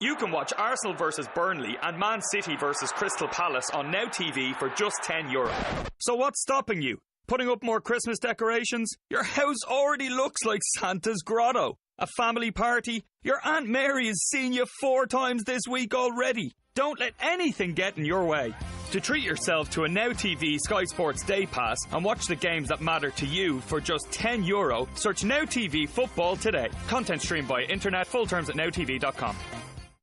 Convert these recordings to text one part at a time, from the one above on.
You can watch Arsenal versus Burnley and Man City versus Crystal Palace on Now TV for just €10. So what's stopping you? Putting up more Christmas decorations? Your house already looks like Santa's grotto. A family party? Your Aunt Mary has seen you 4 times this week already. Don't let anything get in your way. To treat yourself to a Now TV Sky Sports Day Pass and watch the games that matter to you for just €10, search Now TV Football today. Content streamed via internet. Full terms at nowtv.com.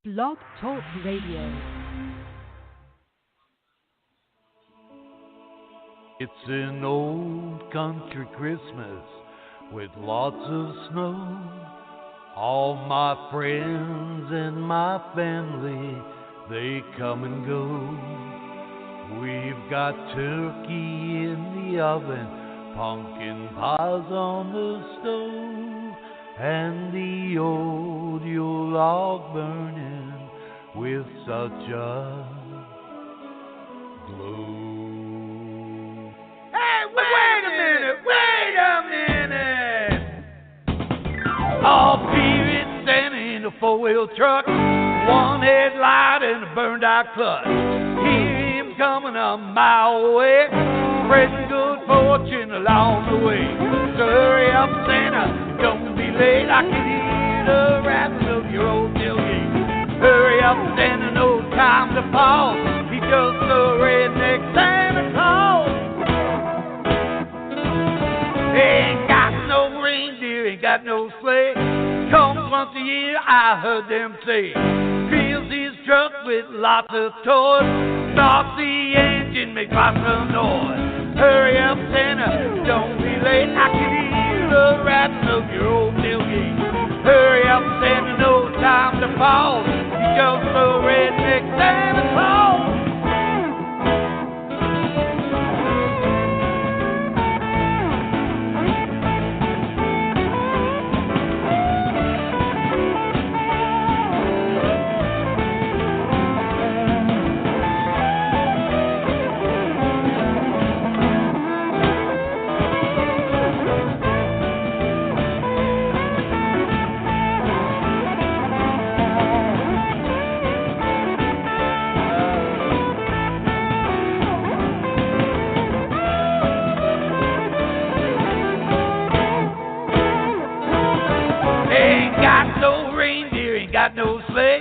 Blog Talk Radio. It's an old country Christmas with lots of snow. All my friends and my family, they come and go. We've got turkey in the oven, pumpkin pies on the stove, and the old Yule log burning with such a glow. Hey, wait a minute! All period standing in a 4-wheel truck, one headlight and a burned out clutch. Hear him coming a mile away, spreading good fortune along the way. So hurry up, Santa, don't be late. I can hear the rattle of your old tailgate. Hurry up, Santa, no time to pause. He's just a redneck Santa Claus. Ain't got no reindeer, ain't got no sleigh. Comes once a year, I heard them say. Fills his truck with lots of toys. Starts the engine, makes lots of noise. Hurry up, Santa, don't be late. I can hear the rattle of your old tailgate. Hurry up, Santa, no time to pause. He's just a redneck Santa Claus. Got no sleigh.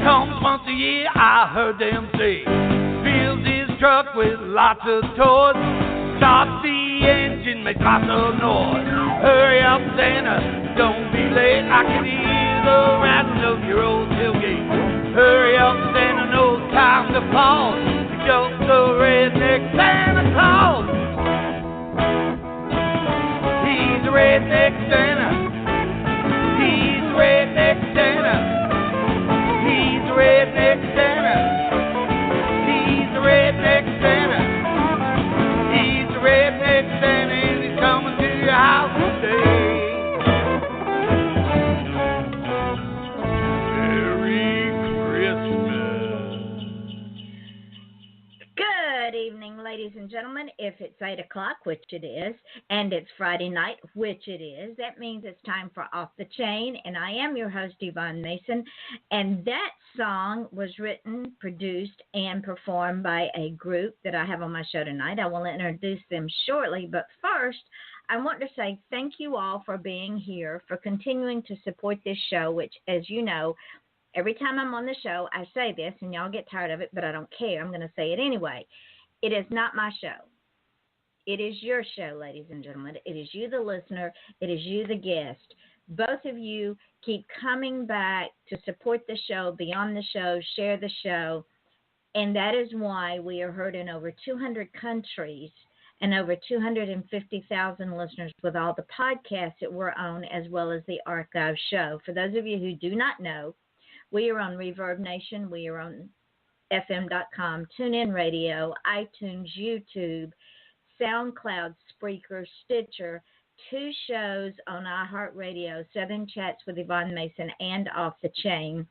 Comes once a year, I heard them say. Fills his truck with lots of toys. Starts the engine, makes lots of noise. Hurry up, Santa, don't be late. I can hear the rattle of your old tailgate. Hurry up, Santa, no time to pause. You're just a redneck Santa Claus. He's a redneck Santa. He's a redneck Santa. He's a redneck Santa. He's a redneck Santa. He's a redneck Santa, and he's coming to your house today. Merry Christmas. Good evening, ladies and gentlemen. If it's 8 o'clock, which it is, and it's Friday night, which it is, that means it's time for Off the Chain, and I am your host, Vaughn Mason, and that song was written, produced, and performed by a group that I have on my show tonight. I will introduce them shortly, but first, I want to say thank you all for being here, for continuing to support this show, which, as you know, every time I'm on the show, I say this, and y'all get tired of it, but I don't care. I'm going to say it anyway. It is not my show. It is your show, ladies and gentlemen. It is you, the listener. It is you, the guest. Both of you keep coming back to support the show, be on the show, share the show, and that is why we are heard in over 200 countries and over 250,000 listeners with all the podcasts that we're on, as well as the archive show. For those of you who do not know, we are on Reverb Nation. We are on FM.com, TuneIn Radio, iTunes, YouTube, SoundCloud, Spreaker, Stitcher, 2 shows on iHeartRadio, Southern Chats with Yvonne Mason, and Off the Chain.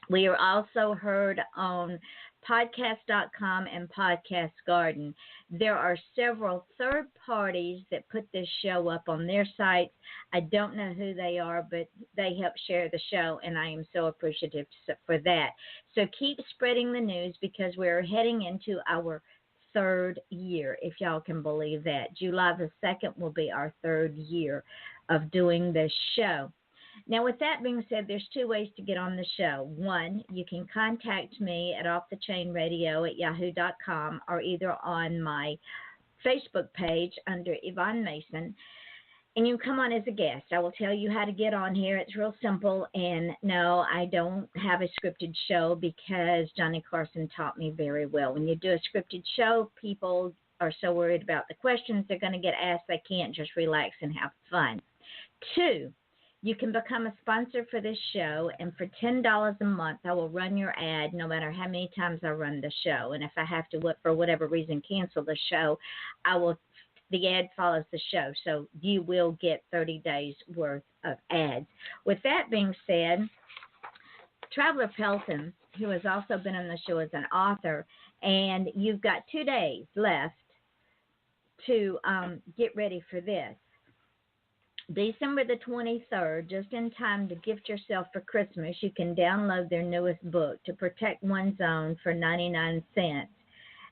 We are also heard on podcast.com and Podcast Garden. There are several third parties that put this show up on their sites. I don't know who they are, but they help share the show, and I am so appreciative for that. So keep spreading the news because we're heading into our third year, if y'all can believe that. July the 2nd will be our third year of doing this show. Now, with that being said, there's two ways to get on the show. One, you can contact me at offthechainradio@yahoo.com or either on my Facebook page under Yvonne Mason, and you can come on as a guest. I will tell you how to get on here. It's real simple, and no, I don't have a scripted show because Johnny Carson taught me very well. When you do a scripted show, people are so worried about the questions they're going to get asked, they can't just relax and have fun. Two, you can become a sponsor for this show, and for $10 a month, I will run your ad no matter how many times I run the show. And if I have to, for whatever reason, cancel the show, the ad follows the show. So you will get 30 days worth of ads. With that being said, Traveler Pelton, who has also been on the show as an author, and you've got 2 days left to get ready for this. December the 23rd, just in time to gift yourself for Christmas, you can download their newest book, To Protect One's Own, for 99 cents.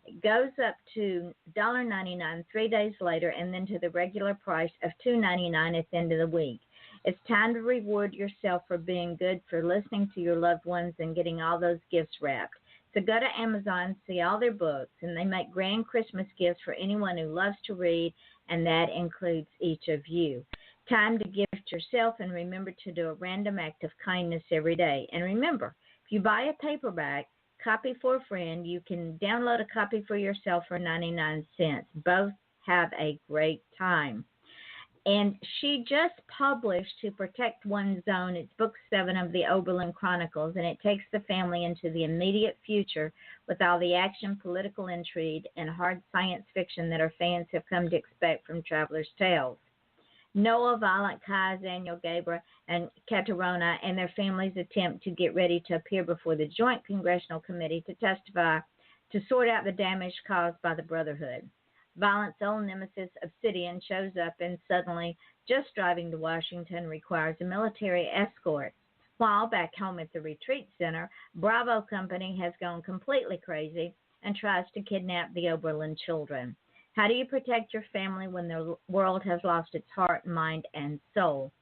It goes up to $1.99 3 days later and then to the regular price of $2.99 at the end of the week. It's time to reward yourself for being good, for listening to your loved ones and getting all those gifts wrapped. So go to Amazon, see all their books, and they make grand Christmas gifts for anyone who loves to read, and that includes each of you. Time to gift yourself, and remember to do a random act of kindness every day. And remember, if you buy a paperback copy for a friend, you can download a copy for yourself for 99 cents. Both have a great time. And she just published To Protect One's Own. It's book 7 of the Oberlin Chronicles, and it takes the family into the immediate future with all the action, political intrigue, and hard science fiction that our fans have come to expect from Traveler's Tales. Noah, Violent, Kai, Daniel, Gabriel, and Katarona and their families attempt to get ready to appear before the Joint Congressional Committee to testify to sort out the damage caused by the Brotherhood. Violent's old nemesis, Obsidian, shows up and suddenly, just driving to Washington, requires a military escort. While back home at the retreat center, Bravo Company has gone completely crazy and tries to kidnap the Oberlin children. How do you protect your family when the world has lost its heart, mind, and soul?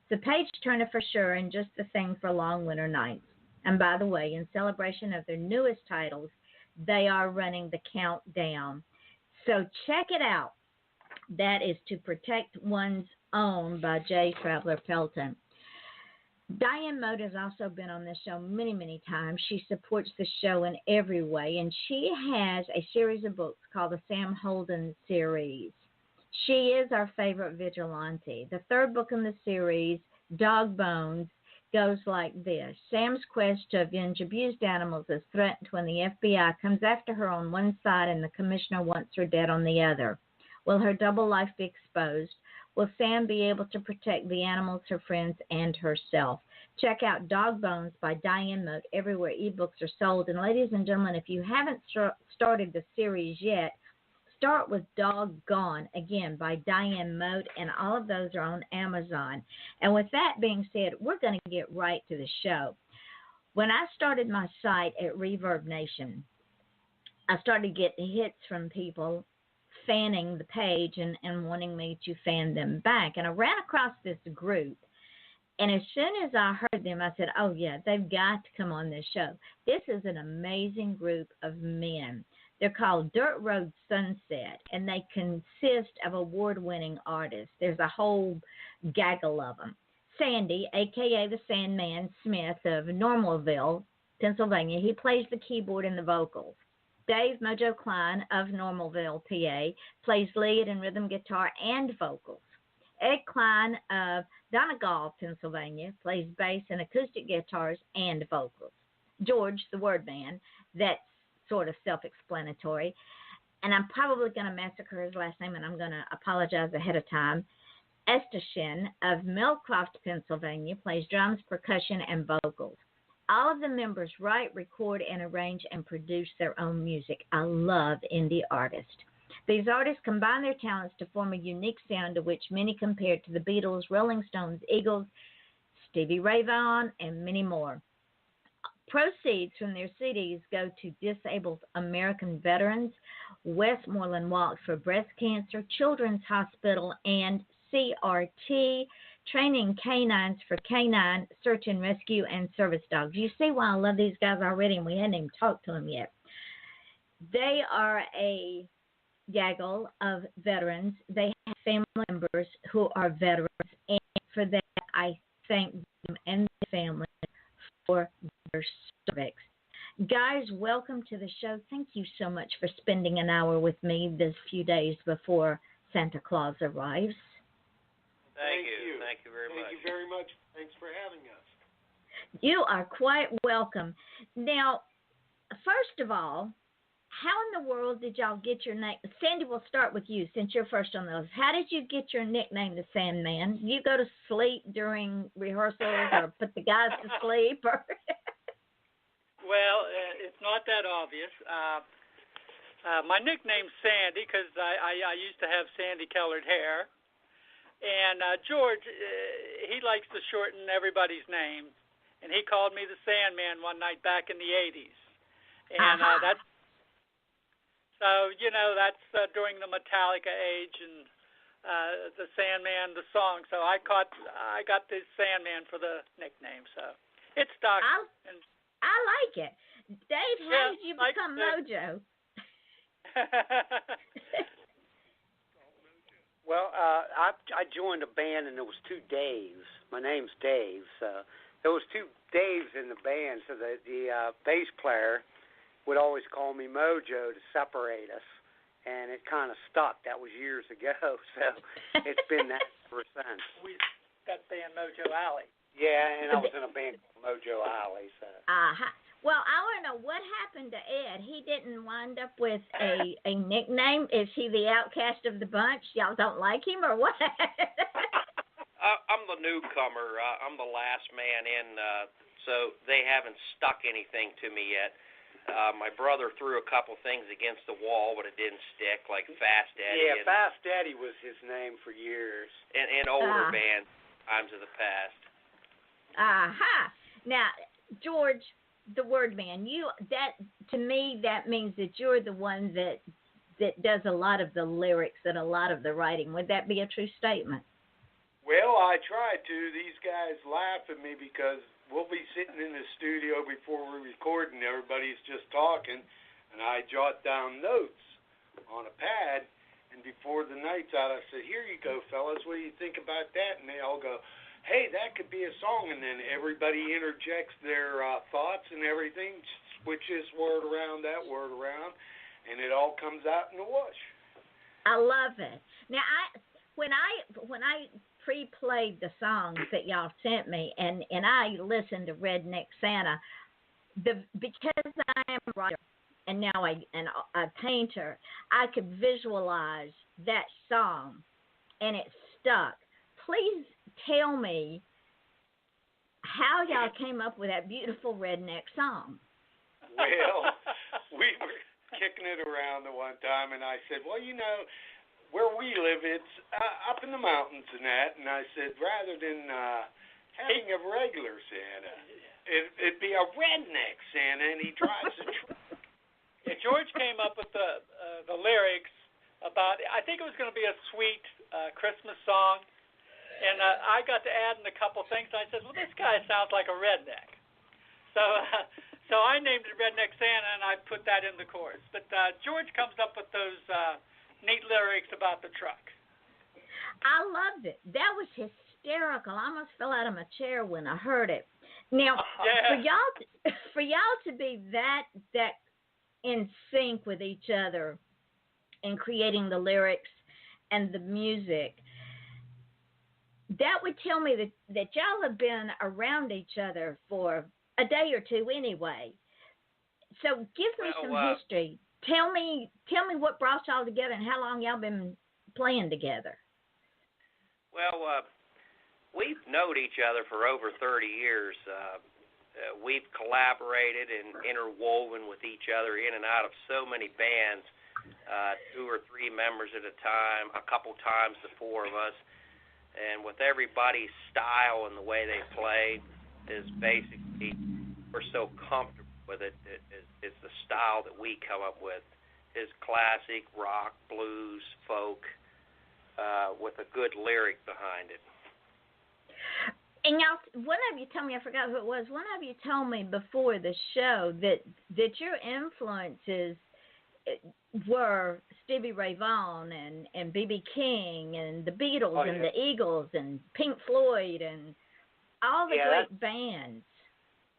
It's a page-turner for sure and just the thing for long winter nights. And by the way, in celebration of their newest titles, they are running the countdown. So check it out. That is To Protect One's Own by J. Traveler Pelton. Diane Mote has also been on this show many, many times. She supports the show in every way, and she has a series of books called the Sam Holden series. She is our favorite vigilante. The third book in the series, Dog Bones, goes like this. Sam's quest to avenge abused animals is threatened when the FBI comes after her on one side and the commissioner wants her dead on the other. Will her double life be exposed? Will Sam be able to protect the animals, her friends, and herself? Check out Dog Bones by Diane Mote everywhere ebooks are sold. And ladies and gentlemen, if you haven't started the series yet, start with Doggone, again, by Diane Mote, and all of those are on Amazon. And with that being said, we're going to get right to the show. When I started my site at Reverb Nation, I started getting hits from people fanning the page and wanting me to fan them back. And I ran across this group, and as soon as I heard them, I said, oh, yeah, they've got to come on this show. This is an amazing group of men. They're called Dirt Road Sunset, and they consist of award-winning artists. There's a whole gaggle of them. Sandy, a.k.a. the Sandman Smith of Normalville, Pennsylvania, he plays the keyboard and the vocals. Dave Mojo Cline of Normalville, PA, plays lead and rhythm guitar and vocals. Ed Cline of Donegal, Pennsylvania, plays bass and acoustic guitars and vocals. George, the word man, that's sort of self-explanatory. And I'm probably going to massacre his last name, and I'm going to apologize ahead of time. Estochin of Melcroft, Pennsylvania, plays drums, percussion, and vocals. All of the members write, record, and arrange and produce their own music. I love indie artists. These artists combine their talents to form a unique sound to which many compare to the Beatles, Rolling Stones, Eagles, Stevie Ray Vaughan, and many more. Proceeds from their CDs go to disabled American veterans, Westmoreland Walks for Breast Cancer, Children's Hospital, and CRT, training canines for canine search and rescue and service dogs. You see why I love these guys already, and we hadn't even talked to them yet. They are a gaggle of veterans. They have family members who are veterans, and for that I thank them and their family for their service. Guys, welcome to the show. Thank you so much for spending an hour with me this few days before Santa Claus arrives. Thank you. Thank you very much. Thank you very much. Thanks for having us. You are quite welcome. Now, first of all, how in the world did y'all get your name? Sandy, we'll start with you since you're first on those. How did you get your nickname, the Sandman? You go to sleep during rehearsals or put the guys to sleep? Or Well, it's not that obvious. My nickname's Sandy because I used to have sandy-colored hair. And George, he likes to shorten everybody's name. And he called me the Sandman one night back in the 80s. And that's... So, that's during the Metallica age and the Sandman, the song. So I got the Sandman for the nickname. So it's stuck. I like it. Dave, how did you become Mojo? Well, I joined a band, and there was two Daves. My name's Dave. So there was two Daves in the band. So the bass player would always call me Mojo to separate us, and it kind of stuck. That was years ago, so it's been that ever since. We got band Mojo Alley. Yeah, and I was in a band called Mojo Alley. So. Well, I want to know what happened to Ed. He didn't wind up with a nickname. Is he the outcast of the bunch? Y'all don't like him, or what? I'm the newcomer. I'm the last man in, so they haven't stuck anything to me yet. My brother threw a couple things against the wall, but it didn't stick, like Fast Daddy. Yeah, Fast Daddy was his name for years. And older bands, times of the past. Now, George, the word man, to me, that means that you're the one that does a lot of the lyrics and a lot of the writing. Would that be a true statement? Well, I try to. These guys laugh at me because we'll be sitting in the studio before we record, and everybody's just talking, and I jot down notes on a pad, and before the night's out, I said, here you go, fellas, what do you think about that? And they all go, hey, that could be a song, and then everybody interjects their thoughts and everything, switches word around, and it all comes out in the wash. I love it. Now, when I pre-played the songs that y'all sent me, and I listened to Redneck Santa, because I am a writer and now a painter, I could visualize that song, and it stuck. Please tell me how y'all came up with that beautiful Redneck song. Well, we were kicking it around the one time, and I said, well, where we live, it's up in the mountains and that. And I said, rather than having a regular Santa, it'd be a redneck Santa, and he drives a truck. Yeah, George came up with the lyrics about, I think it was going to be a sweet Christmas song. And I got to add in a couple things. And I said, well, this guy sounds like a redneck. So I named it Redneck Santa, and I put that in the chorus. But George comes up with those neat lyrics about the truck. I loved it. That was hysterical. I almost fell out of my chair when I heard it. Now, for y'all to be that in sync with each other and creating the lyrics and the music, that would tell me that y'all have been around each other for a day or two anyway. So give me some history. Tell me what brought y'all together and how long y'all been playing together. Well, we've known each other for over 30 years. we've collaborated and interwoven with each other in and out of so many bands, 2 or 3 members at a time, a couple times the 4 of us. And with everybody's style and the way they play is basically, we're so comfortable with it. It's the style that we come up with. Is classic, rock, blues, folk, with a good lyric behind it. And y'all, one of you told me, I forgot who it was, one of you told me before the show that your influences were Stevie Ray Vaughan and B.B. King and the Beatles and the Eagles and Pink Floyd and all the great bands.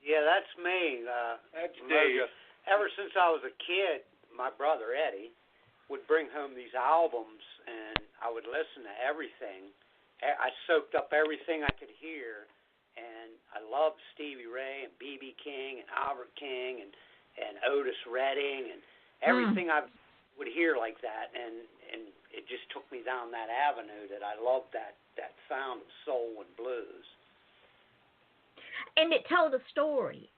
Yeah, that's me. That's Mojo. Dave. Ever since I was a kid, my brother Eddie would bring home these albums, and I would listen to everything. I soaked up everything I could hear, and I loved Stevie Ray and B.B. King and Albert King and Otis Redding and everything I would hear like that, and it just took me down that avenue that I loved that sound of soul and blues. And it told a story.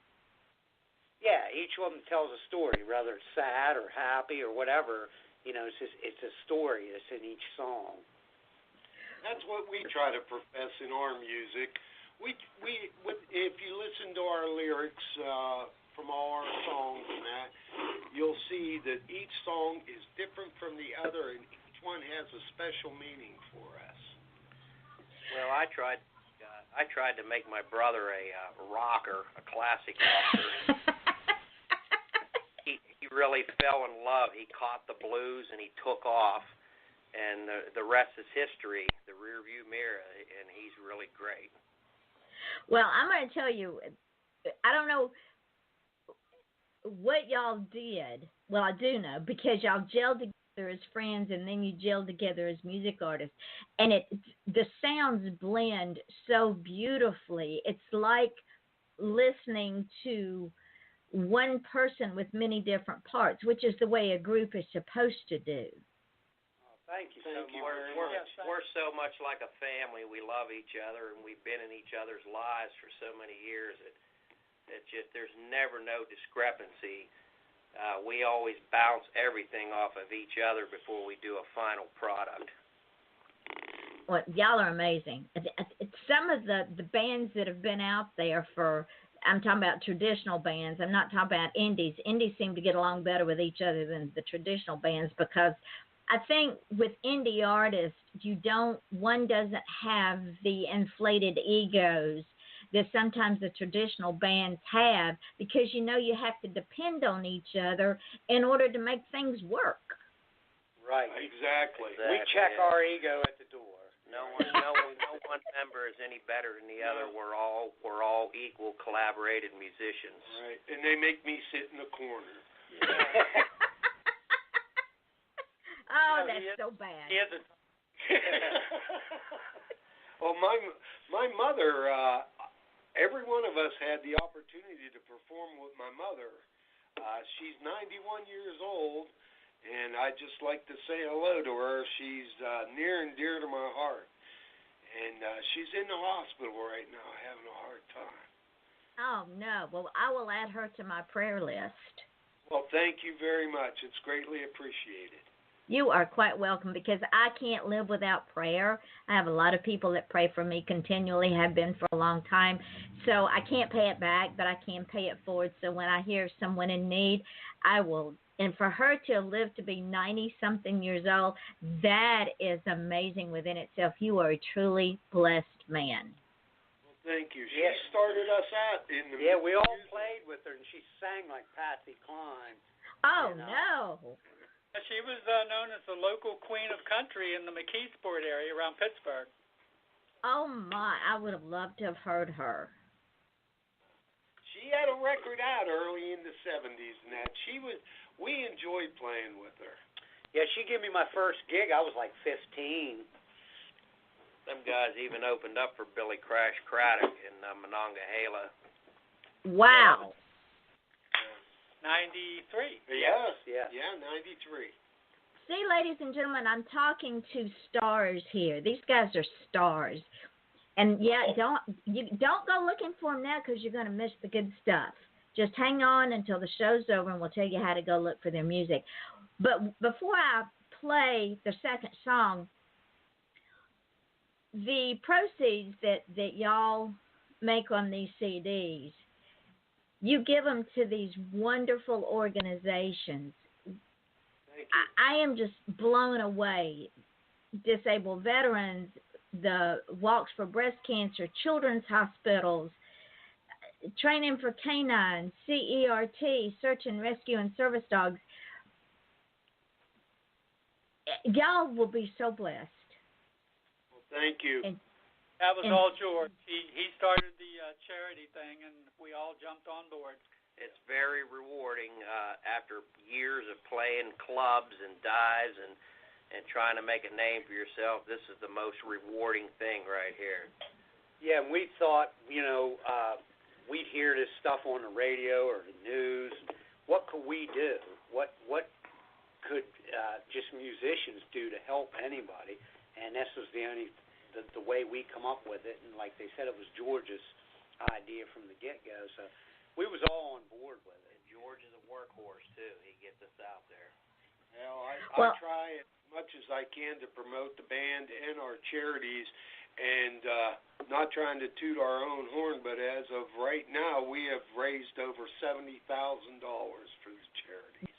Yeah, each one tells a story, whether it's sad or happy or whatever. You know, it's a story that's in each song. That's what we try to profess in our music. If you listen to our lyrics from all our songs and that, you'll see that each song is different from the other, and each one has a special meaning for us. Well, I tried to make my brother a rocker, a classic rocker. He really fell in love. He caught the blues and he took off. And the rest is history, the rear view mirror, and he's really great. Well, I'm going to tell you, I don't know what y'all did. Well, I do know, because y'all gelled together as friends and then you gelled together as music artists. And the sounds blend so beautifully. It's like listening to one person with many different parts, which is the way a group is supposed to do. Thank you so much. We're so much like a family. We love each other, and we've been in each other's lives for so many years. It just, there's never no discrepancy. We always bounce everything off of each other before we do a final product. Well, y'all are amazing. Some of the bands that have been out there I'm talking about traditional bands. I'm not talking about indies. Indies seem to get along better with each other than the traditional bands, because I think with indie artists, one doesn't have the inflated egos that sometimes the traditional bands have, because you have to depend on each other in order to make things work. Right. Exactly. We check our ego at the door. No one member is any better than the other. We're all equal, collaborated musicians. Right. And they make me sit in the corner. Yeah. Oh, that's so bad. Well, my mother, every one of us had the opportunity to perform with my mother. She's 91 years old, and I'd just like to say hello to her. She's near and dear to my heart. And she's in the hospital right now having a hard time. Oh, no. Well, I will add her to my prayer list. Well, thank you very much. It's greatly appreciated. You are quite welcome, because I can't live without prayer. I have a lot of people that pray for me continually, have been for a long time. So I can't pay it back, but I can pay it forward. So when I hear someone in need, I will. And for her to live to be 90-something years old, that is amazing within itself. You are a truly blessed man. Well, thank you. She started us out in the we all played with her, and she sang like Patsy Cline. Oh, no. She was known as the local queen of country in the McKeesport area around Pittsburgh. Oh, my. I would have loved to have heard her. She had a record out early in the 70s and that. We enjoyed playing with her. Yeah, she gave me my first gig. I was like 15. Some guys even opened up for Billy Crash Craddock in Monongahela. Wow. 93. Yes. Yeah. Yeah, 93. See, ladies and gentlemen, I'm talking to stars here. These guys are stars. And don't go looking for them now because you're going to miss the good stuff. Just hang on until the show's over, and we'll tell you how to go look for their music. But before I play the second song, the proceeds that y'all make on these CDs, you give them to these wonderful organizations. I am just blown away. Disabled veterans, the Walks for Breast Cancer, children's hospitals, training for canines, CERT, search and rescue and service dogs. Y'all will be so blessed. Well, thank you. That was all George. He started the charity thing, and we all jumped on board. It's very rewarding after years of playing clubs and dives and trying to make a name for yourself. This is the most rewarding thing right here. Yeah, and we thought, we'd hear this stuff on the radio or the news. What could we do? What could just musicians do to help anybody? And this was the way we come up with it. And like they said, it was George's idea from the get-go. So we was all on board with it. George is a workhorse, too. He gets us out there. Well, I try as much as I can to promote the band and our charities, and not trying to toot our own horn, but as of right now, we have raised over $70,000 for the charities.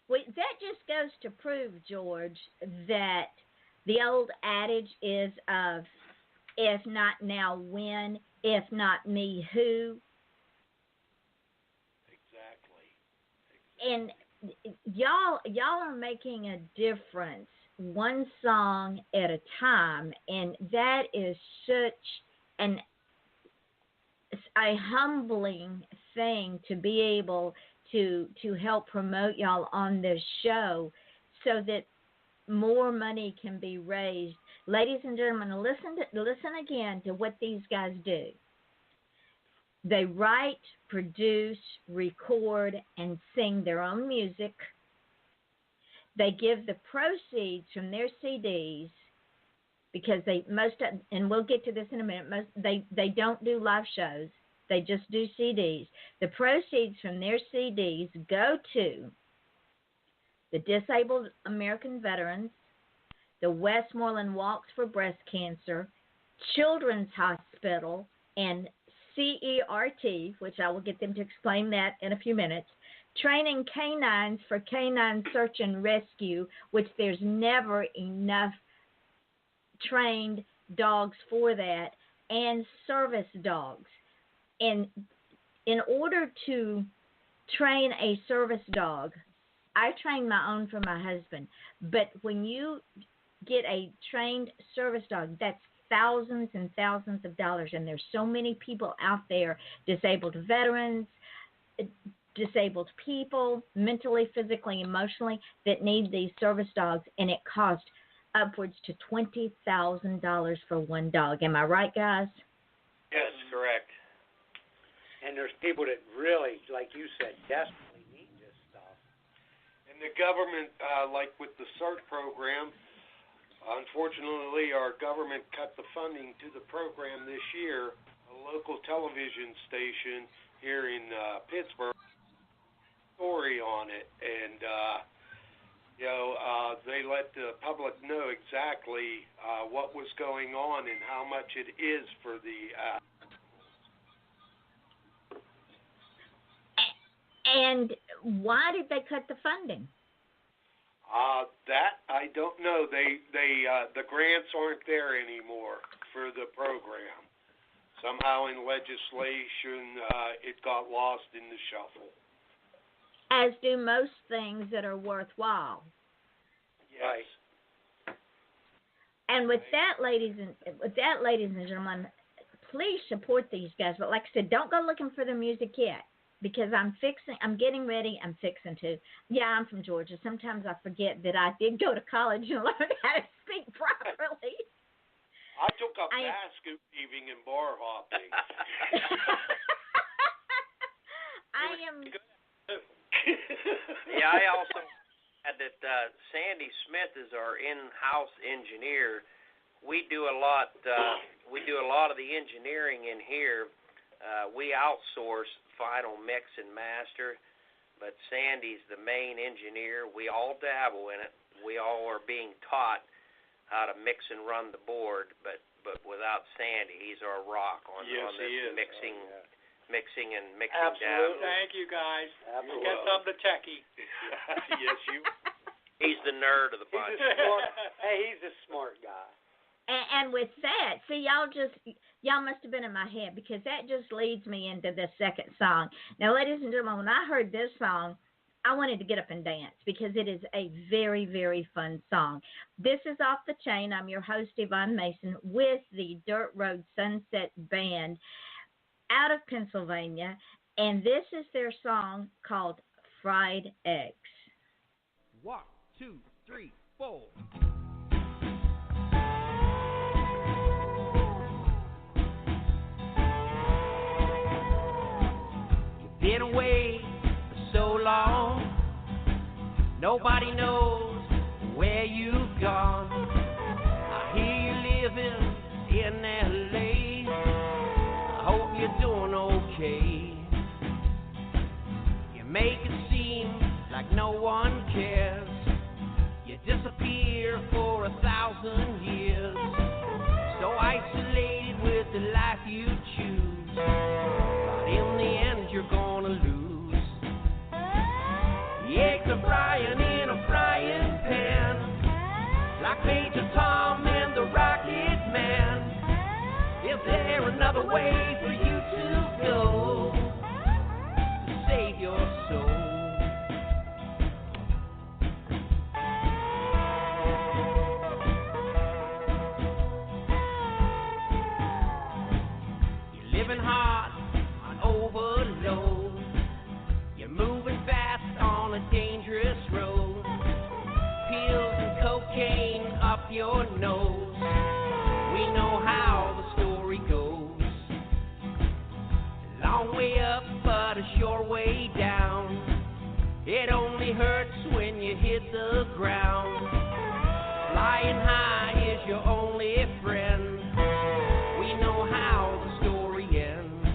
Well, that just goes to prove, George, that the old adage is of if not now, when, if not me, who. And y'all are making a difference one song at a time, and that is such a humbling thing to be able to help promote y'all on this show so that more money can be raised. Ladies and gentlemen, listen again to what these guys do. They write, produce, record, and sing their own music. They give the proceeds from their CDs because and we'll get to this in a minute, they don't do live shows. They just do CDs. The proceeds from their CDs go to the Disabled American Veterans, the Westmoreland Walks for Breast Cancer, Children's Hospital, and CERT, which I will get them to explain that in a few minutes, training canines for canine search and rescue, which there's never enough trained dogs for that, and service dogs. And in order to train a service dog, I train my own for my husband, but when you get a trained service dog, that's thousands and thousands of dollars, and there's so many people out there, disabled veterans, disabled people, mentally, physically, emotionally, that need these service dogs, and it costs upwards to $20,000 for one dog. Am I right, guys? Yes, correct. And there's people that really, like you said, desperately need this stuff. And the government, like with the CERT program, unfortunately, our government cut the funding to the program this year. A local television station here in Pittsburgh story on it, and they let the public know exactly what was going on and how much it is for the. And why did they cut the funding? That I don't know. The grants aren't there anymore for the program. Somehow in legislation, it got lost in the shuffle. As do most things that are worthwhile. Yes. Right. And with that, ladies and gentlemen, please support these guys. But like I said, don't go looking for the music yet. Because I'm getting ready, I'm fixing to. Yeah, I'm from Georgia. Sometimes I forget that I did go to college and learn how to speak properly. I took up basket weaving and bar hopping. Yeah, I also had that Sandy Smith is our in-house engineer. we do a lot. We do a lot of the engineering in here. We outsource final mix and master, but Sandy's the main engineer. We all dabble in it. We all are being taught how to mix and run the board, but without Sandy, he's our rock on this mixing. Mixing and mixing down. Thank you, guys. Absolutely. You got something to techie. Yes, you. He's the nerd of the bunch. He's a smart guy. And with that, see, y'all must have been in my head, because that just leads me into the second song. Now, ladies and gentlemen, when I heard this song, I wanted to get up and dance, because it is a very, very fun song. This is Off the Chain. I'm your host, Yvonne Mason, with the Dirt Road Sunset Band out of Pennsylvania, and this is their song called Fried Eggs. 1, 2, 3, 4. You've been away for so long, nobody knows where you've gone. I hear you living in L.A. Hope you're doing okay. You make it seem like no one cares. You disappear for 1,000 years. So isolated with the life you choose, but in the end you're gonna lose. The eggs are frying in a frying pan, like Major Tom and the Rocket Man. Is there another way for you to go to save your soul? You're living hard on overload. You're moving fast on a dangerous road. Pills and cocaine up your nose. We know how the story goes. A long way up, but a short way down. It only hurts when you hit the ground. Flying high is your only friend. We know how the story ends.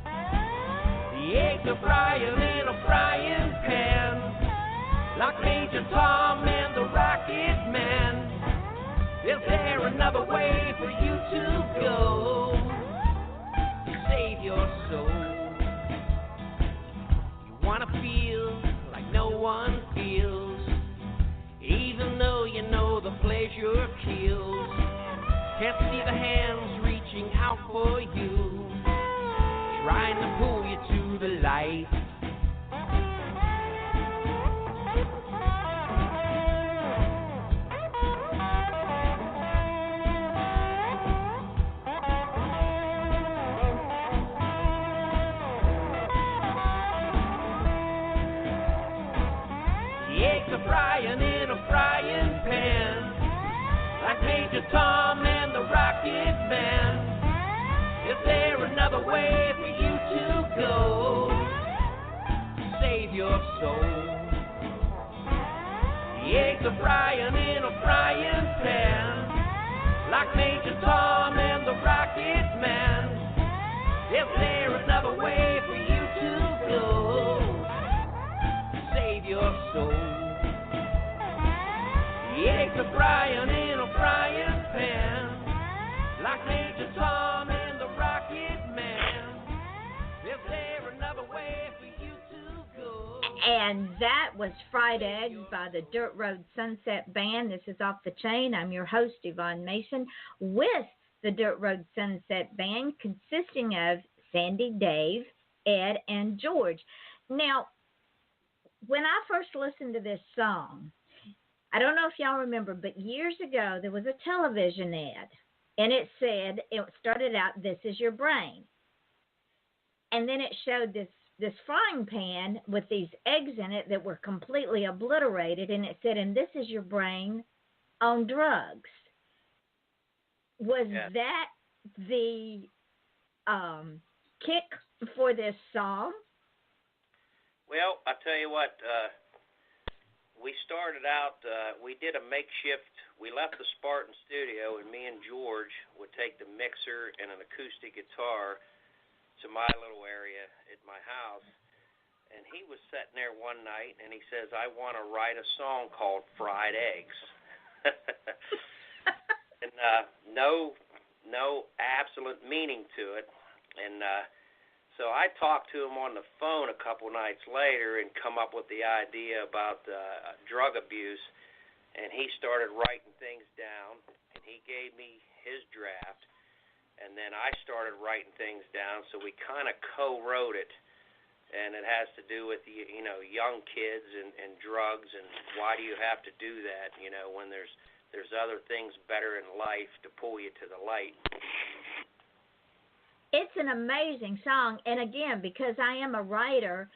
The eggs are frying in a frying pan, like Major Tom and the Rocket Man. Is there another way for you to go to save your soul? You wanna feel like no one feels, even though you know the pleasure kills. Can't see the hands reaching out for you, trying to pull you to the light. Frying in a frying pan, like Major Tom and the Rocket Man. Is there another way for you to go to save your soul? The eggs are frying in a frying pan, like Major Tom and the Rocket Man. Is there another way for you to go to save your soul? The eggs are frying in a frying pan, like Major Tom and the Rocket Man. Is there another way for you to go? And that was Fried Eggs by the Dirt Road Sunset Band. This is Off the Chain. I'm your host, Yvonne Mason, with the Dirt Road Sunset Band, consisting of Sandy, Dave, Ed, and George. Now, when I first listened to this song, I don't know if y'all remember, but years ago there was a television ad, and it started out, "This is your brain." And then it showed this frying pan with these eggs in it that were completely obliterated, and it said, "And this is your brain on drugs." Was that the kick for this song? Well, I tell you what, we started out, we did a makeshift, we left the Spartan studio, and me and George would take the mixer and an acoustic guitar to my little area at my house. And he was sitting there one night, and he says, I want to write a song called Fried Eggs. And no absolute meaning to it. And so I talked to him on the phone a couple nights later and come up with the idea about drug abuse. And he started writing things down, and he gave me his draft. And then I started writing things down, so we kind of co-wrote it. And it has to do with young kids and drugs, and why do you have to do that? When there's other things better in life to pull you to the light. It's an amazing song, and again, because I am a writer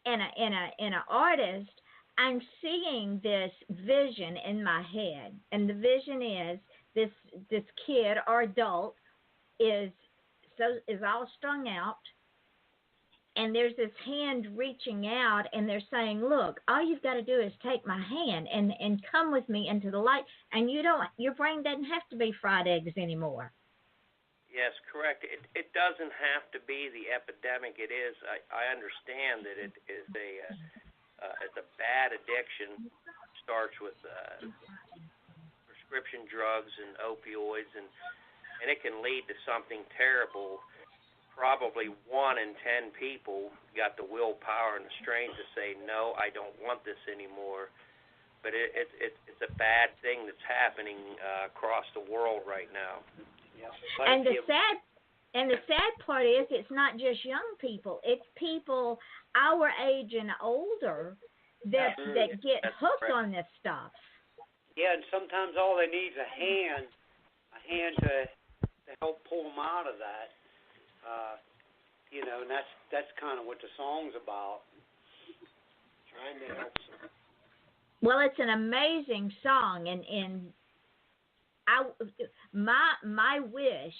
and an artist, I'm seeing this vision in my head, and the vision is this kid or adult is all strung out. And there's this hand reaching out, and they're saying, look, all you've got to do is take my hand and come with me into the light, and your brain doesn't have to be fried eggs anymore. Yes, correct. It doesn't have to be the epidemic it is. I understand that it is it's a bad addiction. It starts with prescription drugs and opioids, and it can lead to something terrible. Probably 1 in 10 people got the willpower and the strength to say, no, I don't want this anymore. But it's a bad thing that's happening across the world right now. Yeah. And the sad part is it's not just young people. It's people our age and older that get hooked on this stuff. Yeah, and sometimes all they need is a hand to help pull them out of that. And that's kind of what the song's about. Trying to help them. Well, it's an amazing song, and my wish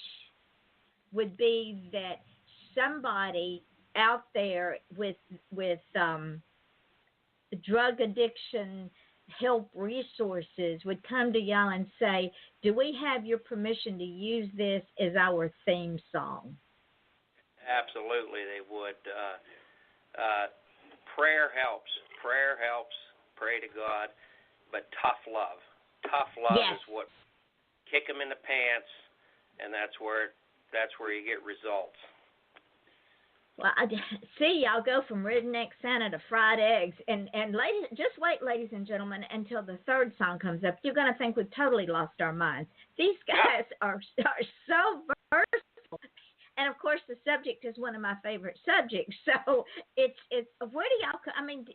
would be that somebody out there with drug addiction help resources would come to y'all and say, do we have your permission to use this as our theme song? Absolutely, they would. Prayer helps. Pray to God, but tough love. Yes. Is what kick them in the pants, and that's where you get results. Well, see, y'all go from redneck Santa to fried eggs, and ladies, just wait, ladies and gentlemen, until the third song comes up. You're going to think we've totally lost our minds. These guys are so versatile. And of course, the subject is one of my favorite subjects. So it's where do y'all? I mean,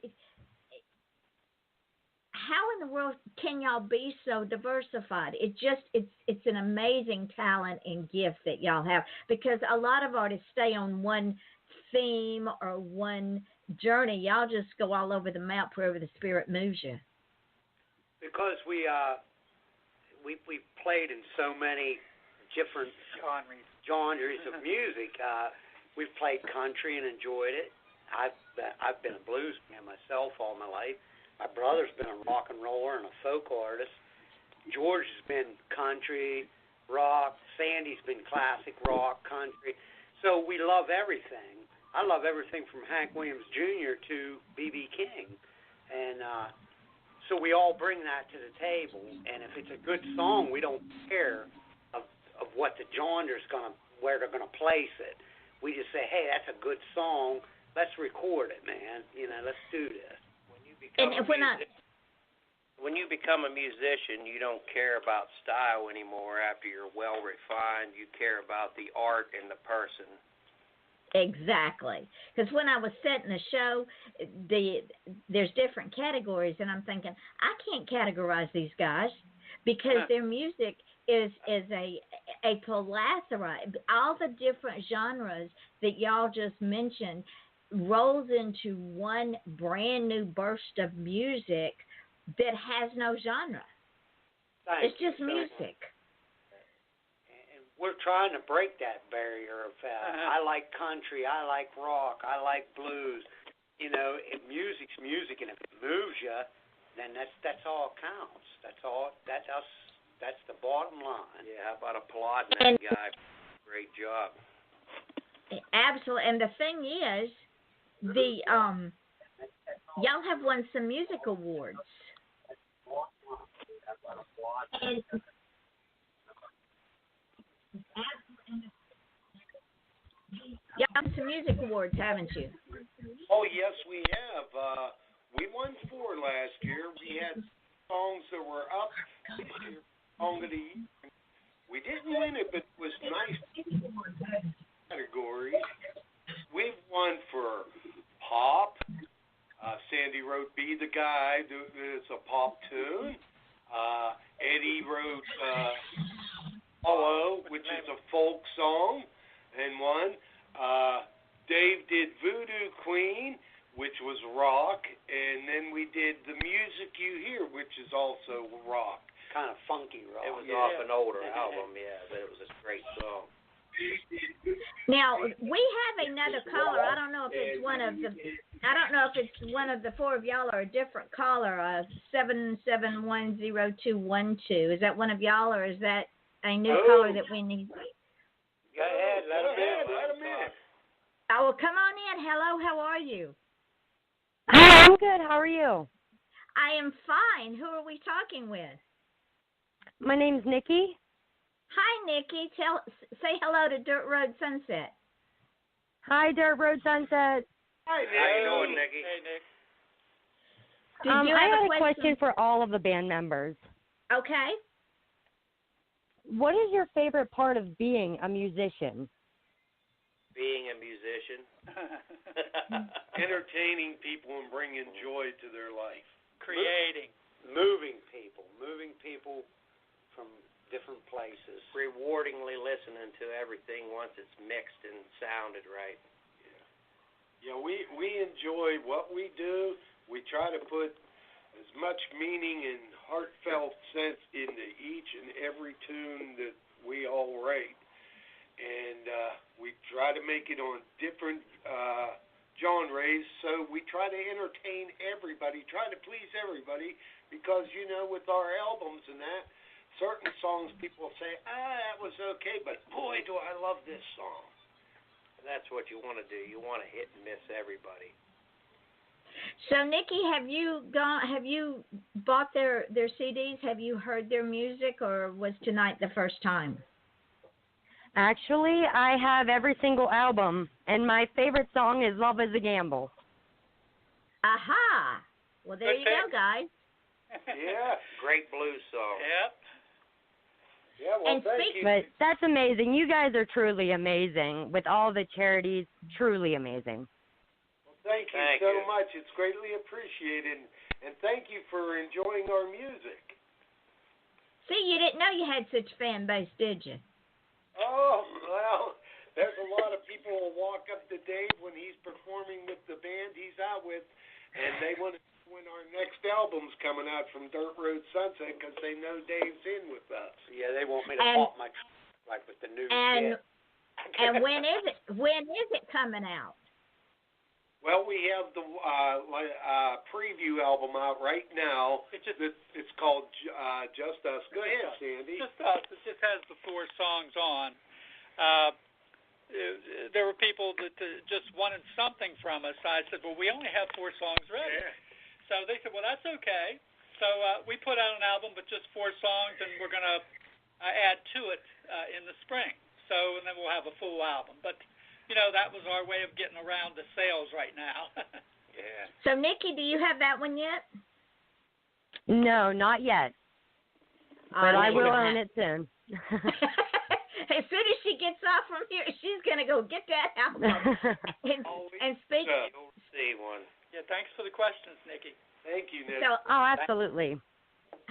how in the world can y'all be so diversified? It's an amazing talent and gift that y'all have, because a lot of artists stay on one theme or one journey. Y'all just go all over the map wherever the spirit moves you. Because we played in so many different genres of music. We've played country and enjoyed it. I've been a blues man myself all my life. My brother's been a rock and roller and a folk artist. George has been country, rock. Sandy's been classic rock, country. So we love everything. I love everything from Hank Williams Jr. to B.B. King. And so we all bring that to the table. And if it's a good song, we don't care of what the genre's where they're gonna place it. We just say, hey, that's a good song. Let's record it, man. Let's do this. When you become a musician, you don't care about style anymore. After you're well refined, you care about the art and the person. Exactly. Because when I was setting the show, there's different categories, and I'm thinking, I can't categorize these guys because their music is a plethora. All the different genres that y'all just mentioned rolls into one brand new burst of music that has no genre. It's just music. And we're trying to break that barrier of I like country, I like rock, I like blues. you know, if music's music, and if it moves you, then that's all counts. That's all. That's the bottom line. Yeah, how about applauding that guy? Great job. Absolutely. And the thing is, the y'all have won some music awards. And y'all have some music awards, haven't you? Oh, yes, we have. We won 4 last year. We had songs that were up this year, Song of the Year. We didn't win it, but it was nice category. We've won for pop. Sandy wrote "Be the Guy." It's a pop tune. Eddie wrote "Hello," which is a folk song, and won. Dave did "Voodoo Queen," which was rock, and then we did "The Music You Hear," which is also rock. Kind of funky rock. It was off an older album, yeah, but it was a great song. Now we have another caller. I don't know if it's one of the 4 of y'all or a different caller. 7710212. Is that one of y'all, or is that a new caller that we need? Go ahead, let him in. Oh, well, come on in. Hello, how are you? Hi, I'm good. How are you? I am fine. Who are we talking with? My name's Nikki. Hi, Nikki. Say hello to Dirt Road Sunset. Hi, Dirt Road Sunset. Hi, Nick. How you doing, Nikki? Hey, Nick. Did you I have had a question for all of the band members. Okay. What is your favorite part of being a musician? Being a musician. Entertaining people and bringing joy to their life. Creating. Moving people from different places. Rewardingly listening to everything once it's mixed and sounded right. Yeah, we enjoy what we do. We try to put as much meaning and heartfelt sense into each and every tune that we all write. And we try to make it on different genres, so we try to entertain everybody, try to please everybody, because, you know, with our albums and that, certain songs people say, that was okay, but boy, do I love this song. That's what you want to do. You want to hit and miss everybody. So, Nikki, have you bought their CDs? Have you heard their music, or was tonight the first time? Actually, I have every single album, and my favorite song is Love is a Gamble. Aha! Well, there Good you pick. go, guys. Yeah. Great blues song. Yep. Yeah, well, And thank you. But that's amazing. You guys are truly amazing with all the charities. Truly amazing. Well, thank you Thank so you. much. It's greatly appreciated. And thank you for enjoying our music. See, you didn't know you had such a fan base, did you? Oh, well, there's a lot of people who walk up to Dave when he's performing with the band he's out with, and they want to know when our next album's coming out from Dirt Road Sunset because they know Dave's in with us. Yeah, they want me to And- pop my like with the new And shit. and when is it? When is it coming out? Well, we have the preview album out right now. It's called Just Us. Go ahead, Sandy. Just us. It just has the 4 songs on. There were people that just wanted something from us. I said, well, we only have 4 songs ready. Yeah. So they said, well, that's okay. So we put out an album with just 4 songs, and we're going to add to it in the spring. So, and then we'll have a full album. But, you know, that was our way of getting around the sales right now. Yeah. So, Nikki, do you have that one yet? No, not yet. But I will own it soon. As soon as she gets off from here, she's going to go get that album. and speak. You'll receive one. Yeah, thanks for the questions, Nikki. Thank you, Nick. So, Oh, absolutely.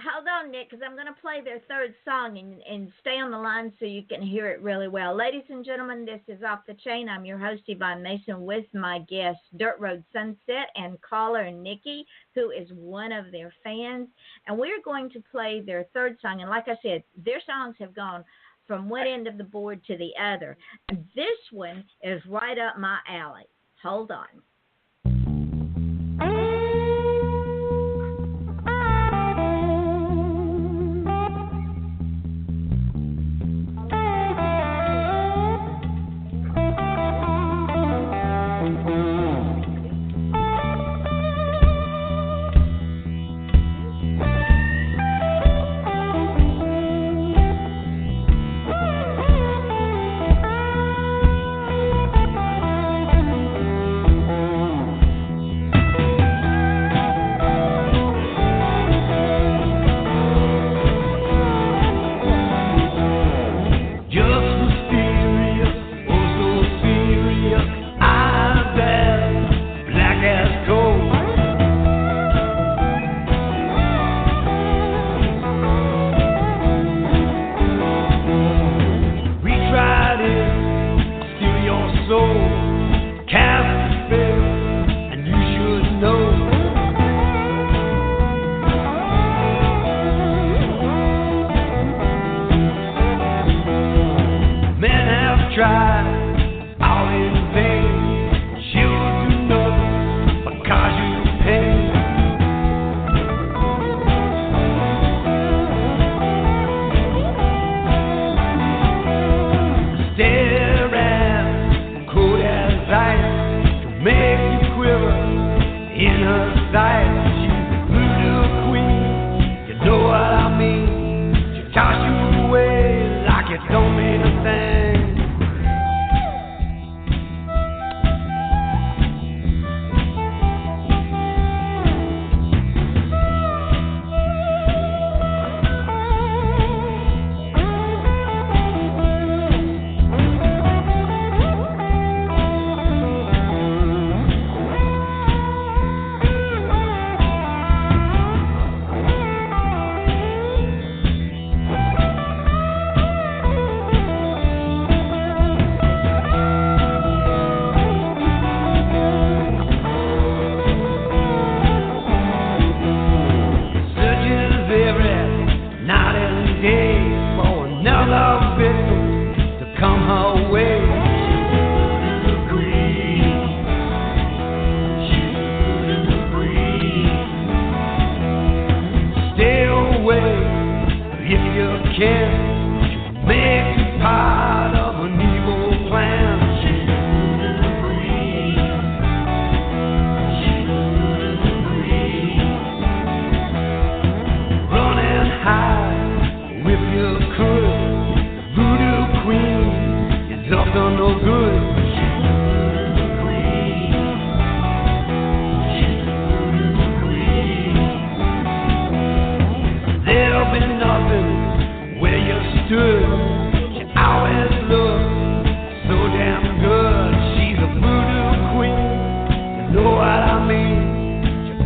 hold on, Nick, because I'm going to play their third song and stay on the line so you can hear it really well. Ladies and gentlemen, this is Off the Chain. I'm your host, Yvonne Mason, with my guest, Dirt Road Sunset, and caller Nikki, who is one of their fans. And we're going to play their third song. And like I said, their songs have gone from one end of the board to the other. And this one is right up my alley. Hold on.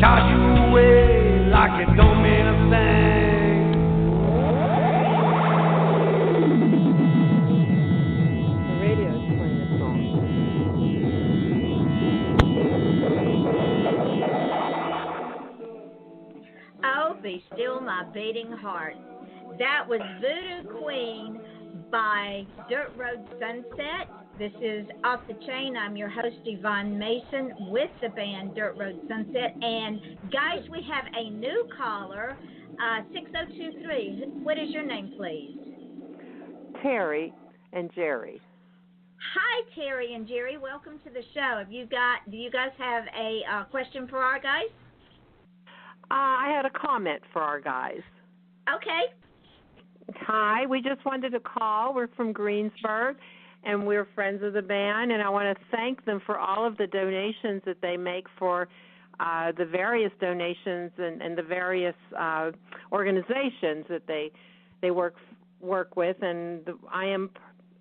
toss you away like it don't mean a thing. The radio is playing this song. Oh, Be Still My Beating Heart. That was Voodoo Queen by Dirt Road Sunset. This is Off the Chain. I'm your host, Yvonne Mason, with the band Dirt Road Sunset. And, guys, we have a new caller, 6023. What is your name, please? Terry and Jerry. Hi, Terry and Jerry. Welcome to the show. Do you guys have a question for our guys? I had a comment for our guys. Okay. Hi, we just wanted to call. We're from Greensburg, and we're friends of the band, and I want to thank them for all of the donations that they make for the various donations and the various organizations that they work with, and I am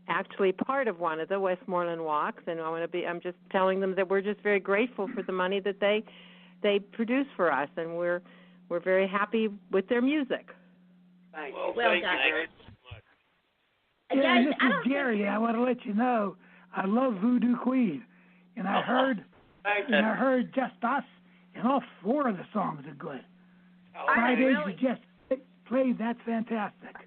actually part of one of the Westmoreland Walks, and I'm just telling them that we're just very grateful for the money that they produce for us, and we're very happy with their music. Thank Well, you. thank you very much. Guys, Yeah, this is Jerry. I want to let you know I love Voodoo Queen, and I heard Just Us, and all 4 of the songs are good. Fridays you just played. That's fantastic.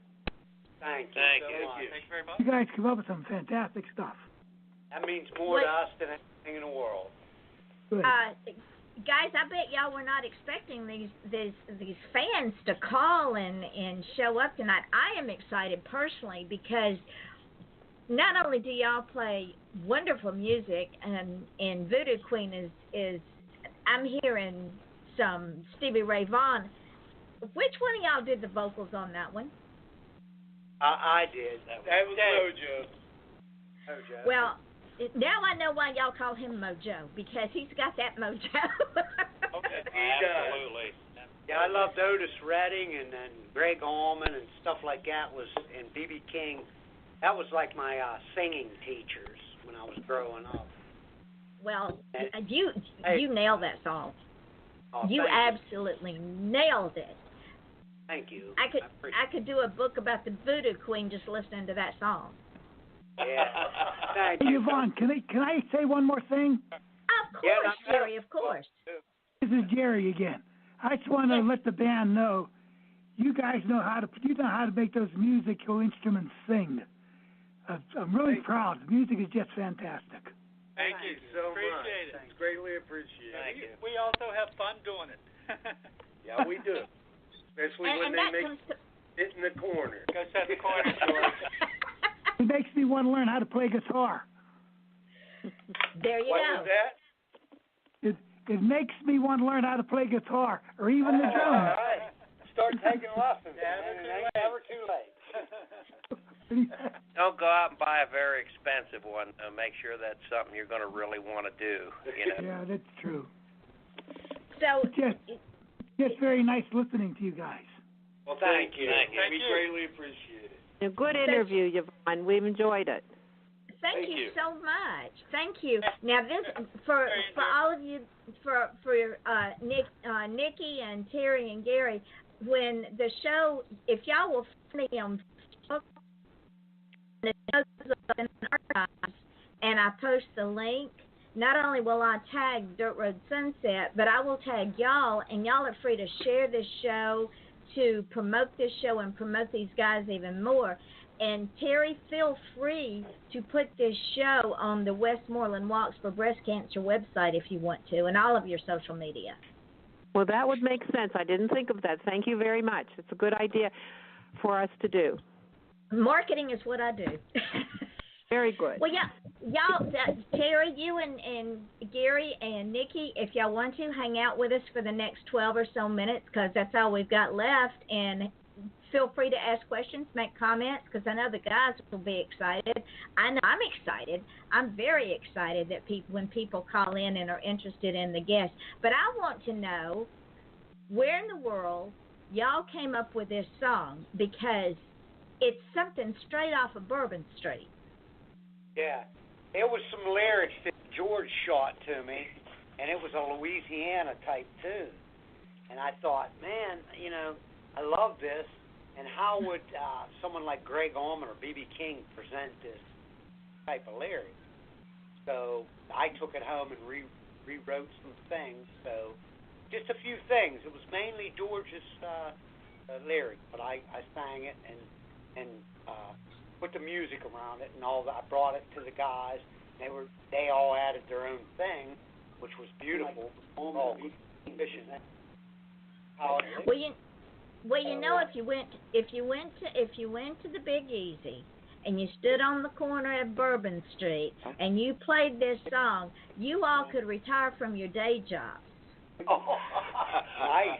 Thank you. Thank so you. much. Thank you very much. You guys come up with some fantastic stuff. That means more to us than anything in the world. Good. Guys, I bet y'all were not expecting these fans to call and show up tonight. I am excited personally because not only do y'all play wonderful music, and Voodoo Queen is I'm hearing some Stevie Ray Vaughn. Which one of y'all did the vocals on that one? I did. That was Mojo. Mojo. Well, now I know why y'all call him Mojo, because he's got that mojo. Okay. Absolutely. Yeah, I loved Otis Redding and Greg Allman and stuff like that and B.B. King. That was like my singing teachers when I was growing up. Well, you nailed that song. Oh, You thank absolutely nailed it. Thank you. I could do a book about the Voodoo Queen just listening to that song. Yeah. Thank Hey, you. Yvonne, can I say one more thing? Of course, Jerry, of course. This is Jerry again. I just want to let the band know you guys know how to make those musical instruments sing. I'm really proud. The music is just fantastic. Thank you so much. Appreciate it. It's greatly appreciated. Thank you. We also have fun doing it. Yeah, we do. Especially when they make it in the corner. Go set the corner, George. It makes me want to learn how to play guitar. There you What go. was that? It makes me want to learn how to play guitar or even the drums. All right. Start taking lessons. Never too late. Don't go out and buy a very expensive one. Make sure that's something you're going to really want to do. Yeah, that's true. So, Just very nice listening to you guys. Well, thank you. Thank you. We greatly appreciate it. A good interview, Yvonne. We've enjoyed it. thank you so much. Thank you. Now, this for all of you, for Nikki and Terry and Gary, when the show, if y'all will find me on Facebook, the show's up in archives, and I post the link. Not only will I tag Dirt Road Sunset, but I will tag y'all, and y'all are free to share this show, to promote this show and promote these guys even more. And Terry, feel free to put this show on the Westmoreland Walks for Breast Cancer website if you want to, and all of your social media. Well, that would make sense. I didn't think of that. Thank you very much. It's a good idea for us to do. Marketing is what I do. Very good. Well, yeah, y'all, Terry, you and Gary and Nikki, if y'all want to, hang out with us for the next 12 or so minutes, because that's all we've got left. And feel free to ask questions, make comments, because I know the guys will be excited. I know I'm excited. I'm very excited that when people call in and are interested in the guests. But I want to know where in the world y'all came up with this song, because it's something straight off of Bourbon Street. Yeah. It was some lyrics that George shot to me, and it was a Louisiana type tune. And I thought, man, I love this. And how would someone like Greg Allman or B.B. King present this type of lyrics? So I took it home and rewrote some things. So just a few things. It was mainly George's lyric, but I sang it and put the music around it and all that. I brought it to the guys. They all added their own thing, which was beautiful. All efficient. Well, if you went to the Big Easy and you stood on the corner of Bourbon Street and you played this song, you all could retire from your day jobs. Oh, nice.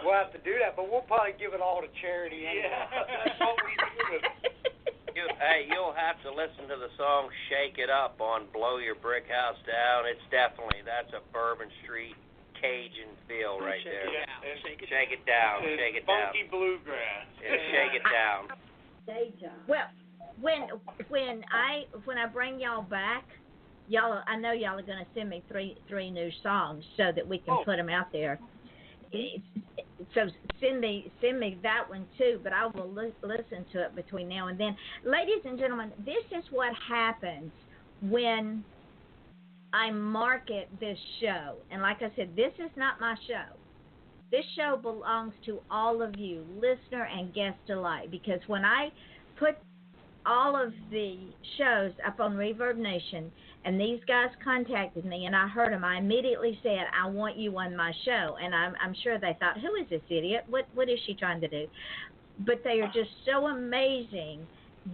We'll have to do that, but we'll probably give it all to charity anyway. Yeah, that's what we do. You'll have to listen to the song "Shake It Up" on "Blow Your Brick House Down." That's a Bourbon Street Cajun feel right there. Shake it down. Shake it down. Funky bluegrass. Yeah, shake it down. Well, when I bring y'all back, I know y'all are going to send me three new songs so that we can put them out there. So send me that one too, but I will listen to it between now and then. Ladies and gentlemen, this is what happens when I market this show. And like I said, this is not my show. This show belongs to all of you, listener and guest alike, because when I put all of the shows up on Reverb Nation and these guys contacted me and I heard them, I immediately said, I want you on my show. And I'm sure they thought, who is this idiot? What is she trying to do? But they are just so amazing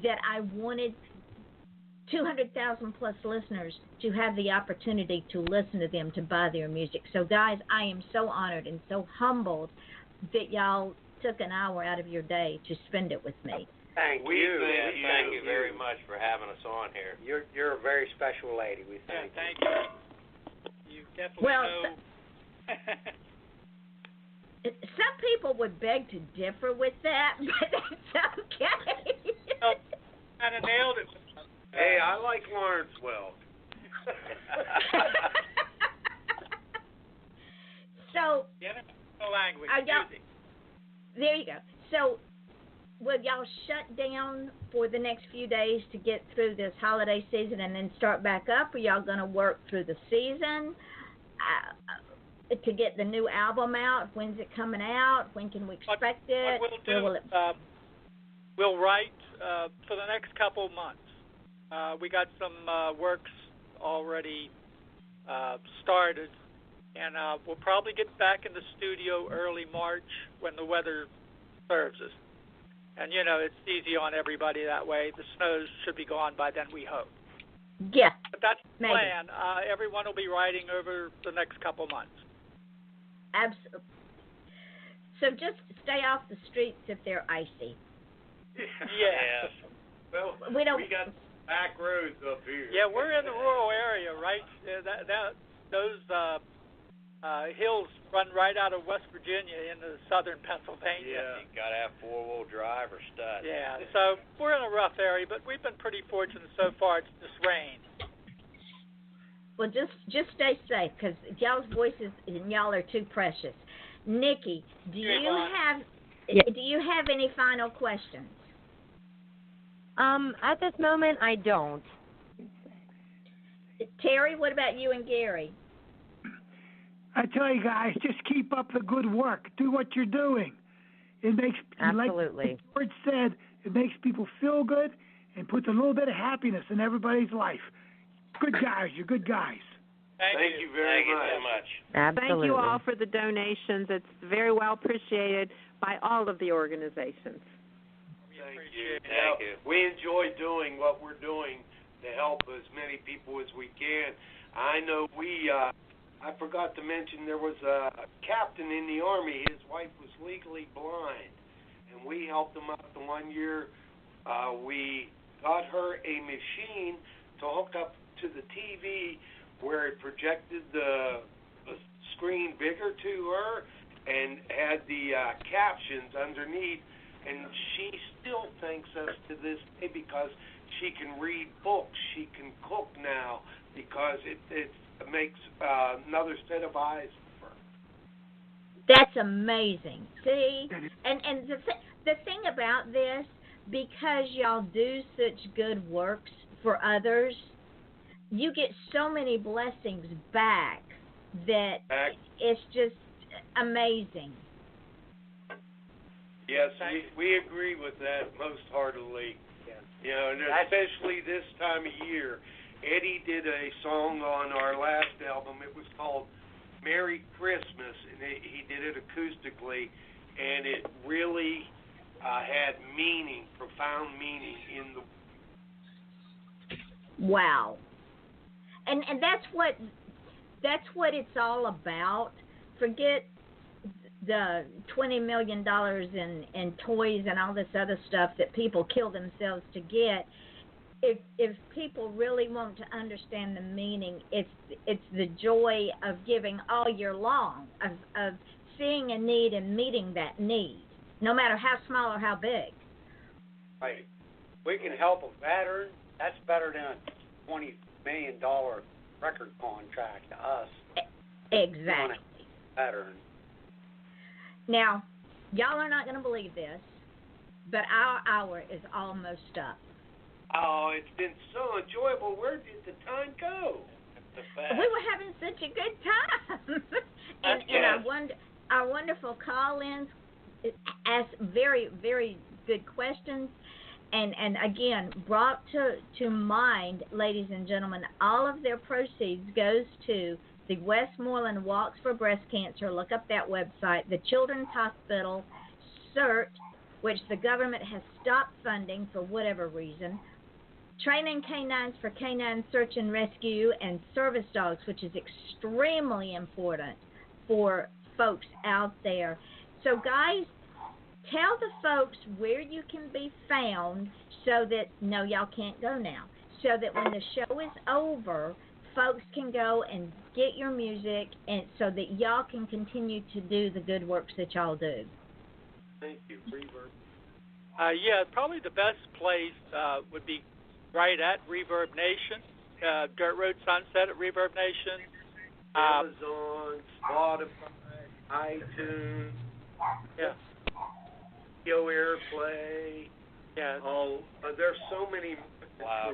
that I wanted 200,000 plus listeners to have the opportunity to listen to them, to buy their music. So guys, I am so honored and so humbled that y'all took an hour out of your day to spend it with me. Thank you. Thank you very much for having us on here. You're a very special lady. We thank you. Thank you. You definitely know. Some people would beg to differ with that, but that's okay. Kind of nailed it. Hey, I like Lawrence Welk. So, language, music. There you go. So, will y'all shut down for the next few days to get through this holiday season and then start back up? Are y'all going to work through the season to get the new album out? When's it coming out? When can we expect it? What we'll do, we'll write for the next couple months. We got some works already started, and we'll probably get back in the studio early March when the weather serves us. And, it's easy on everybody that way. The snow should be gone by then, we hope. Yeah. But that's the plan. Everyone will be riding over the next couple months. Absolutely. So just stay off the streets if they're icy. Yeah. Well, we got back roads up here. Yeah, we're in the rural area, right? Those hills run right out of West Virginia into southern Pennsylvania. Yeah, you got to have four-wheel drive or studs. Yeah, so we're in a rough area, but we've been pretty fortunate so far. It's just rain. Well, just stay safe, because y'all's voices and y'all are too precious. Nikki, do you have any final questions? At this moment, I don't. Terry, what about you and Gary? I tell you guys, just keep up the good work. Do what you're doing. It makes, absolutely. Like George said, it makes people feel good and puts a little bit of happiness in everybody's life. Good guys, you're good guys. Thank you very much. Absolutely. Thank you all for the donations. It's very well appreciated by all of the organizations. Thank you. We enjoy doing what we're doing to help as many people as we can. I know I forgot to mention there was a captain in the Army. His wife was legally blind, and we helped him out the 1 year. We got her a machine to hook up to the TV where it projected the screen bigger to her and had the captions underneath. And she still thanks us to this day because she can read books. She can cook now because it makes another set of eyes for her. That's amazing. See, and the thing about this, because y'all do such good works for others, you get so many blessings back that it's just amazing. Yes, we agree with that most heartily. Yeah. You know, and especially this time of year. Eddie did a song on our last album. It was called Merry Christmas, and he did it acoustically, and it really had meaning, profound meaning in the. Wow. And that's what it's all about. Forget the $20 million in toys and all this other stuff that people kill themselves to get. If people really want to understand the meaning, it's the joy of giving all year long, of seeing a need and meeting that need, no matter how small or how big. Right. We can help a veteran. That's better than a $20 million record contract to us. Exactly. Veteran. Now, y'all are not going to believe this, but our hour is almost up. Oh, it's been so enjoyable. Where did the time go? We were having such a good time. and our wonderful call-ins asked very, very good questions. And again, brought to mind, ladies and gentlemen, all of their proceeds goes to the Westmoreland Walks for Breast Cancer. Look up that website. The Children's Hospital, CERT, which the government has stopped funding for whatever reason. Training canines for canine search and rescue, and service dogs, which is extremely important for folks out there. So, guys, tell the folks where you can be found so that, no, y'all can't go now, so that when the show is over, folks can go and get your music, and so that y'all can continue to do the good works that y'all do. Thank you. Reverb. Yeah, probably the best place would be right at Reverb Nation, Dirt Road Sunset at Reverb Nation. Amazon, Spotify, iTunes. Yeah. Yo Airplay. Yeah. Oh, there's so many. Wow.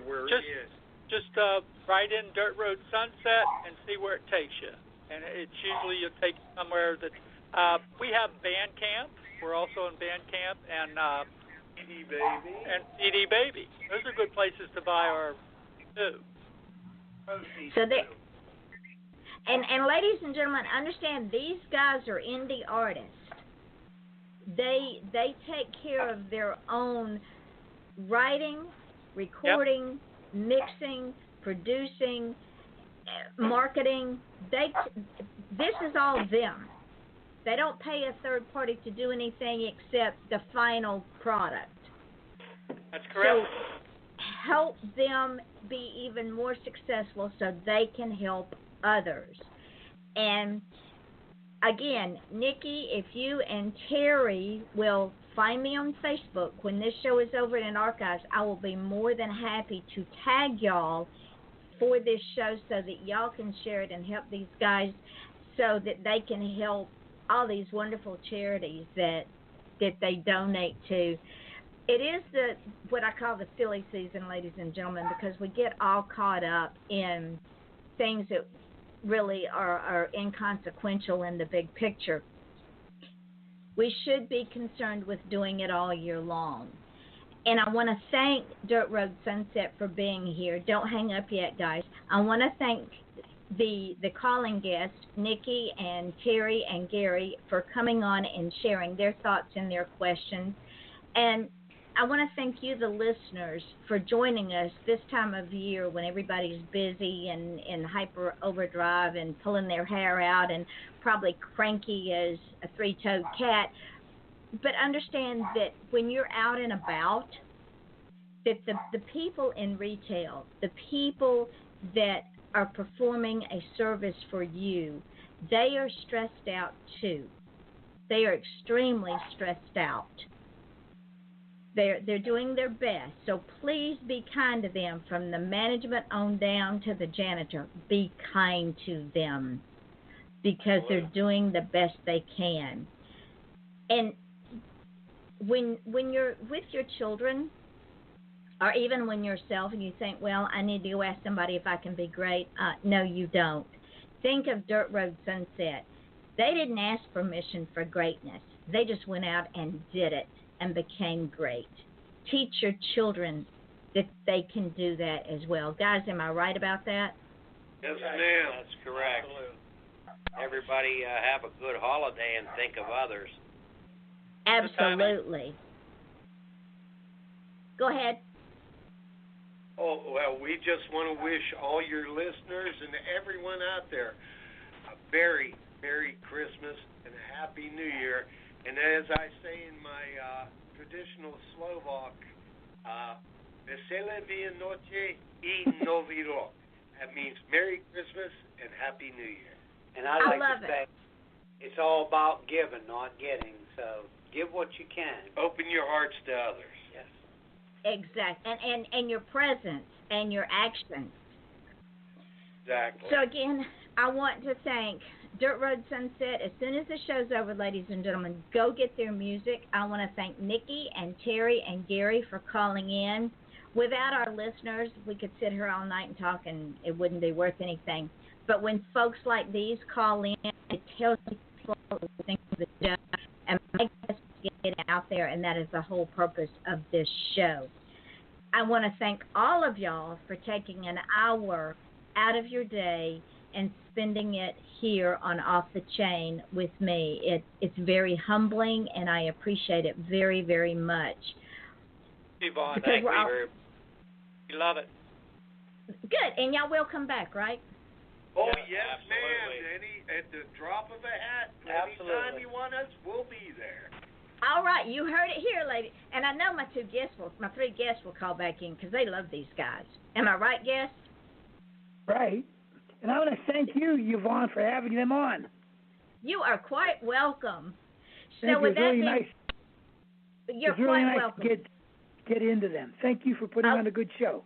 Just write in Dirt Road Sunset and see where it takes you. And it's usually you'll take you somewhere that we have Bandcamp. We're also in Bandcamp and CD Baby. And CD Baby. Those are good places to buy our too. So they, and ladies and gentlemen, understand these guys are indie artists. They take care of their own writing, recording, mixing, producing, marketing. This is all them. They don't pay a third party to do anything except the final product. That's correct. So help them be even more successful so they can help others. And again, Nikki, if you and Terry will find me on Facebook when this show is over in archives, I will be more than happy to tag y'all for this show so that y'all can share it and help these guys so that they can help all these wonderful charities that they donate to. It is what I call the silly season, ladies and gentlemen, because we get all caught up in things that really are inconsequential in the big picture. We should be concerned with doing it all year long. And I want to thank Dirt Road Sunset for being here. Don't hang up yet, guys. I want to thank the calling guests, Nikki and Terry and Gary, for coming on and sharing their thoughts and their questions. And I want to thank you, the listeners, for joining us this time of year when everybody's busy and in hyper overdrive and pulling their hair out and probably cranky as a three-toed cat. But understand that when you're out and about, that the people in retail, the people that are performing a service for you, they are stressed out too. They are extremely stressed out. They're doing their best. So please be kind to them, from the management on down to the janitor. Be kind to them, because they're doing the best they can. And when you're with your children, or even when yourself, and you think, well, I need to go ask somebody if I can be great. No, you don't. Think of Dirt Road Sunset. They didn't ask permission for greatness. They just went out and did it and became great. Teach your children that they can do that as well. Guys, am I right about that? Yes, ma'am. That's correct. Absolutely. Everybody have a good holiday and think of others. Absolutely. Go ahead. Oh, well, we just want to wish all your listeners and everyone out there a very Merry Christmas and a Happy New Year. And as I say in my traditional Slovak, Vesele Vianoche I Novi Rok. That means Merry Christmas and Happy New Year. And I like to say, it's all about giving, not getting. So give what you can. Open your hearts to others. Yes. Exactly. And your presence and your actions. Exactly. So again, I want to thank Dirt Road Sunset. As soon as the show's over, ladies and gentlemen, go get their music. I want to thank Nikki and Terry and Gary for calling in. Without our listeners, we could sit here all night and talk, and it wouldn't be worth anything. But when folks like these call in, it tells people the things of the show and makes us get out there, and that is the whole purpose of this show. I want to thank all of y'all for taking an hour out of your day and spending it here on Off the Chain with me. It's very humbling, and I appreciate it very, very much. Vaughn, Thank you very much. we love it. Good, and y'all will come back, right? Oh, Yeah, yes, absolutely. ma'am. At the drop of a hat, Absolutely. anytime you want us, we'll be there. All right, you heard it here, lady. And I know my three guests will call back in because they love these guys. Am I right, guests? Right. And I want to thank you, Yvonne, for having them on. You are quite welcome. Thank So you. with It's that really being, nice. you're It's really quite nice welcome. to get into them. Thank you for putting on a good show.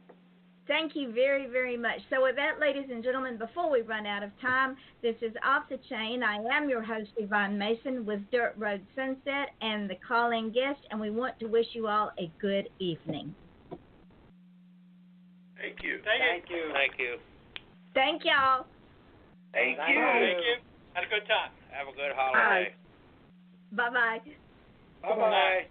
Thank you very, very much. So with that, ladies and gentlemen, before we run out of time, this is Off the Chain. I am your host, Yvonne Mason, with Dirt Road Sunset and the call-in guest, and we want to wish you all a good evening. Thank you. Thank you. Thank you. Thank y'all. Thank Thank you. Thank you. Had a good time. Have a good holiday. Bye-bye. Bye-bye.